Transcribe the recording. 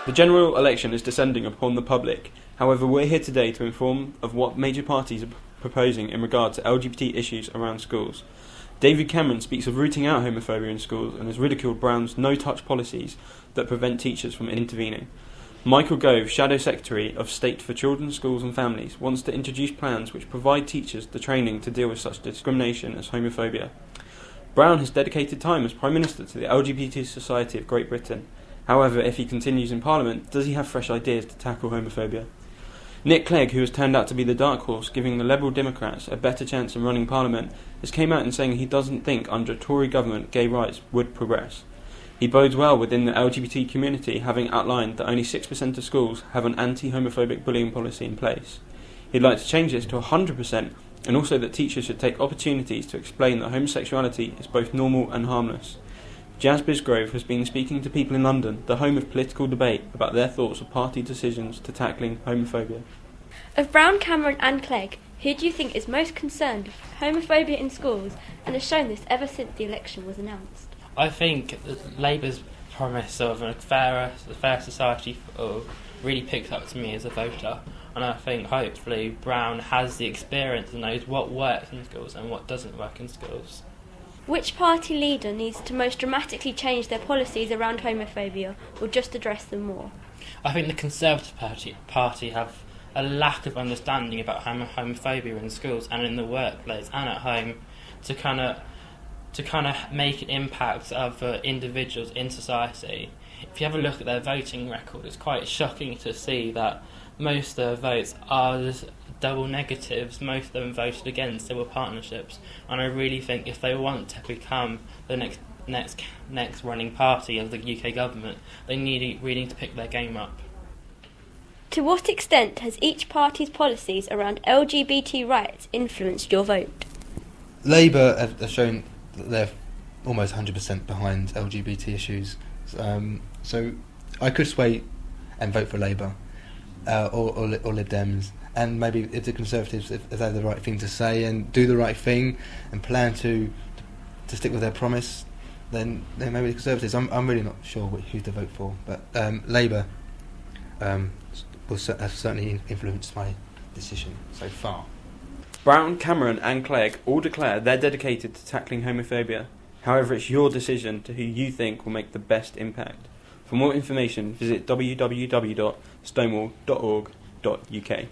The general election is descending upon the public. However, we're here today to inform of what major parties are proposing in regard to LGBT issues around schools. David Cameron speaks of rooting out homophobia in schools and has ridiculed Brown's no-touch policies that prevent teachers from intervening. Michael Gove, Shadow Secretary of State for Children, Schools and Families, wants to introduce plans which provide teachers the training to deal with such discrimination as homophobia. Brown has dedicated time as Prime Minister to the LGBT Society of Great Britain. However, if he continues in Parliament, does he have fresh ideas to tackle homophobia? Nick Clegg, who has turned out to be the dark horse giving the Liberal Democrats a better chance in running Parliament, has came out and saying he doesn't think under a Tory government gay rights would progress. He bodes well within the LGBT community, having outlined that only 6% of schools have an anti-homophobic bullying policy in place. He'd like to change this to 100%, and also that teachers should take opportunities to explain that homosexuality is both normal and harmless. Jazz Bisgrove has been speaking to people in London, the home of political debate, about their thoughts of party decisions to tackling homophobia. Of Brown, Cameron and Clegg, who do you think is most concerned with homophobia in schools and has shown this ever since the election was announced? I think Labour's promise of a fairer society really picked up to me as a voter, and I think hopefully Brown has the experience and knows what works in schools and what doesn't work in schools. Which party leader needs to most dramatically change their policies around homophobia or just address them more? I think the Conservative Party have a lack of understanding about homophobia in schools and in the workplace and at home to kind of make an impact of individuals in society. If you have a look at their voting record, it's quite shocking to see that most of their votes are just double negatives. Most of them voted against civil partnerships, and I really think if they want to become the next running party of the UK government, they really need to pick their game up. To what extent has each party's policies around LGBT rights influenced your vote? Labour have shown that they're almost 100% behind LGBT issues, so I could sway and vote for Labour or Lib Dems, and maybe if the Conservatives, if they have the right thing to say and do the right thing and plan to stick with their promise, then maybe the Conservatives. I'm really not sure who to vote for, but Labour has certainly influenced my decision so far. Brown, Cameron and Clegg all declare they're dedicated to tackling homophobia. However, it's your decision to who you think will make the best impact. For more information, visit www.stonewall.org.uk.